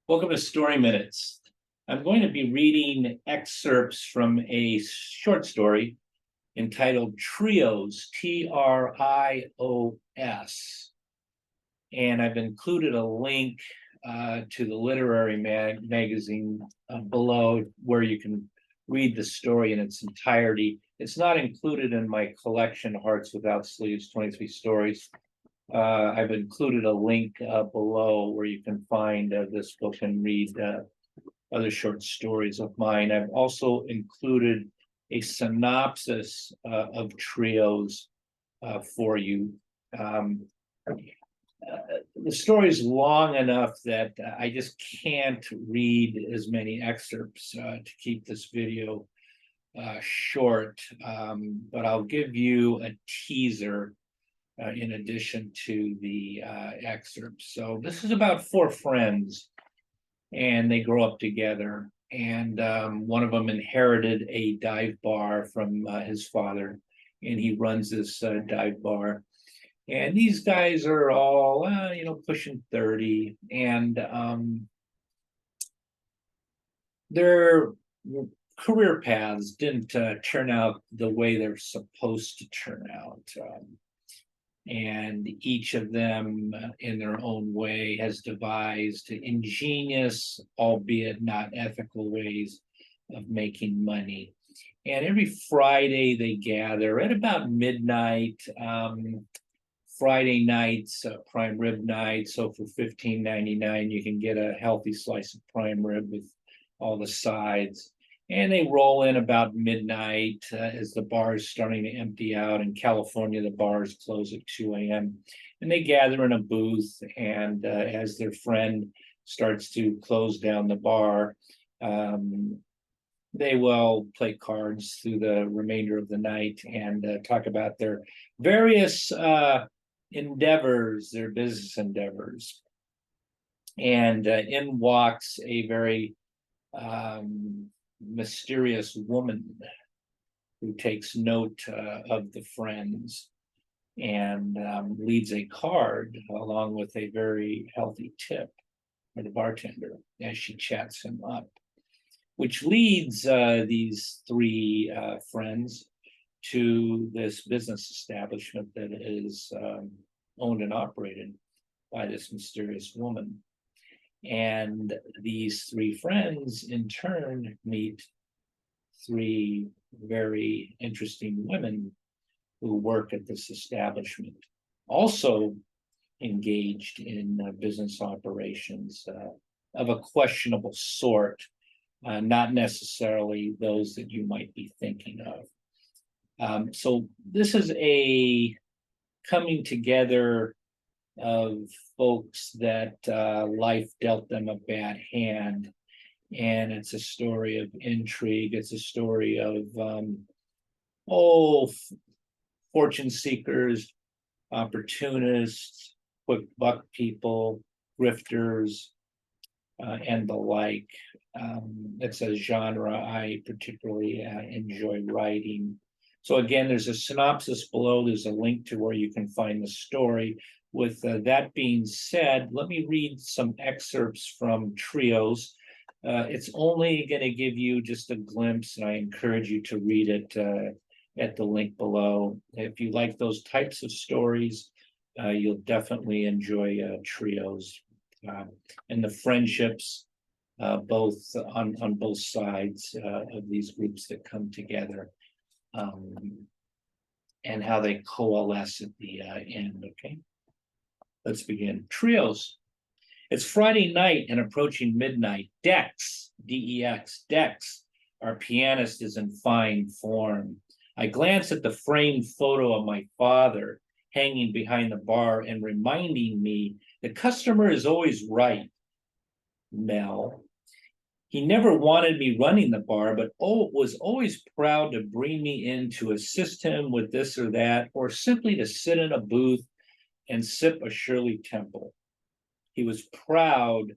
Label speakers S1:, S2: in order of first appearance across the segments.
S1: Welcome to Story Minutes. I'm going to be reading excerpts from a short story entitled Trios, Trios. And I've included a link to the literary magazine below where you can read the story in its entirety. It's not included in my collection, Hearts Without Sleeves, 23 Stories. I've included a link below where you can find this book and read other short stories of mine. I've also included a synopsis of Trios for you. The story is long enough that I just can't read as many excerpts to keep this video short, but I'll give you a teaser in addition to the excerpts. So this is about four friends, and they grow up together. And one of them inherited a dive bar from his father, and he runs this dive bar. And these guys are all, pushing 30, and their career paths didn't turn out the way they're supposed to turn out. And each of them, in their own way, has devised ingenious, albeit not ethical, ways of making money. And every Friday they gather at about midnight. Friday nights, prime rib night. So for $15.99, you can get a healthy slice of prime rib with all the sides. And they roll in about midnight as the bar is starting to empty out. In California, the bars close at 2 a.m. And they gather in a booth. And as their friend starts to close down the bar, they will play cards through the remainder of the night and talk about their various endeavors, their business endeavors. And in walks a very mysterious woman who takes note of the friends and leaves a card along with a very healthy tip for the bartender as she chats him up, which leads these three friends to this business establishment that is owned and operated by this mysterious woman. And these three friends, in turn, meet three very interesting women who work at this establishment, also engaged in business operations of a questionable sort, not necessarily those that you might be thinking of. So this is a coming together of folks that life dealt them a bad hand. And it's a story of intrigue. It's a story of fortune seekers, opportunists, quick buck people, grifters, and the like. It's a genre I particularly enjoy writing. So again, there's a synopsis below. There's a link to where you can find the story. With that being said, let me read some excerpts from Trios. It's only going to give you just a glimpse, and I encourage you to read it at the link below. If you like those types of stories, you'll definitely enjoy Trios and the friendships both on both sides of these groups that come together. And how they coalesce at the end. Okay, let's begin. Trios. It's Friday night and approaching midnight. Dex, D-E-X, Dex, our pianist, is in fine form. I glance at the framed photo of my father hanging behind the bar and reminding me the customer is always right. Mel. He never wanted me running the bar, but was always proud to bring me in to assist him with this or that, or simply to sit in a booth and sip a Shirley Temple. He was proud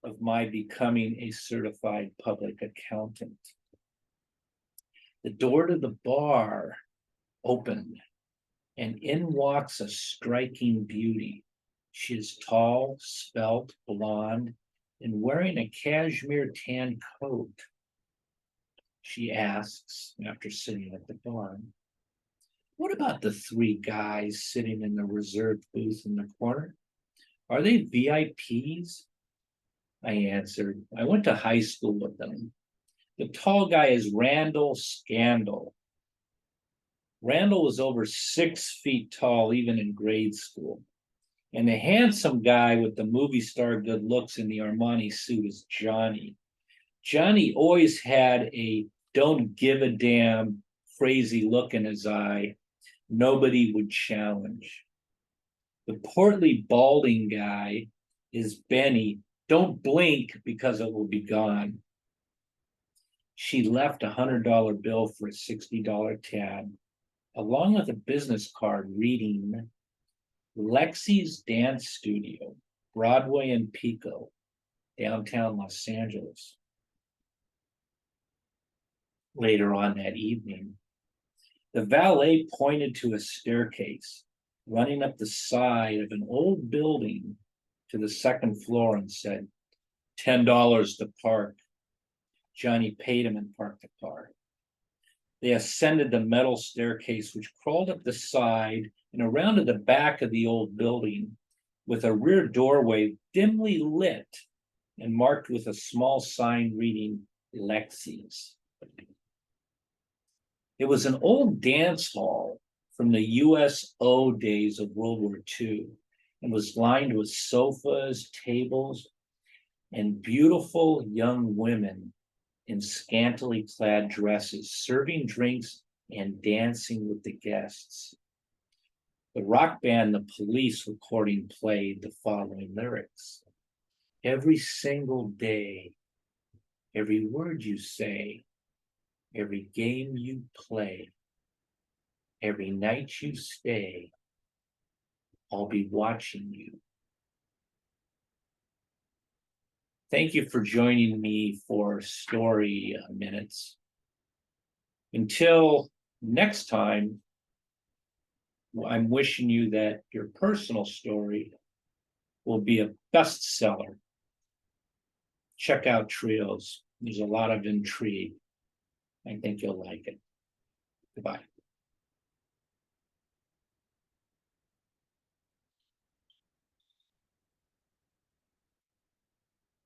S1: of my becoming a certified public accountant. The door to the bar opened, and in walks a striking beauty. She is tall, svelte, blonde, and wearing a cashmere tan coat? She asks after sitting at the bar. What about the three guys sitting in the reserved booth in the corner? Are they VIPs? I answered. I went to high school with them. The tall guy is Randall Scandal. Randall was over 6 feet tall, even in grade school. And the handsome guy with the movie star good looks in the Armani suit is Johnny. Johnny always had a don't give a damn crazy look in his eye. Nobody would challenge. The portly balding guy is Benny. Don't blink because it will be gone. She left $100 bill for a $60 tab, along with a business card reading Lexi's Dance Studio, Broadway and Pico, downtown Los Angeles. Later on that evening, the valet pointed to a staircase running up the side of an old building to the second floor and said, $10 to park. Johnny paid him and parked the car. They ascended the metal staircase, which crawled up the side and around to the back of the old building, with a rear doorway dimly lit and marked with a small sign reading Lexi's. It was an old dance hall from the USO days of World War II and was lined with sofas, tables, and beautiful young women in scantily clad dresses, serving drinks and dancing with the guests. The rock band The Police recording played the following lyrics. Every single day, every word you say, every game you play, every night you stay, I'll be watching you. Thank you for joining me for Story Minutes. Until next time, I'm wishing you that your personal story will be a bestseller. Check out Trios. There's a lot of intrigue. I think you'll like it. Goodbye.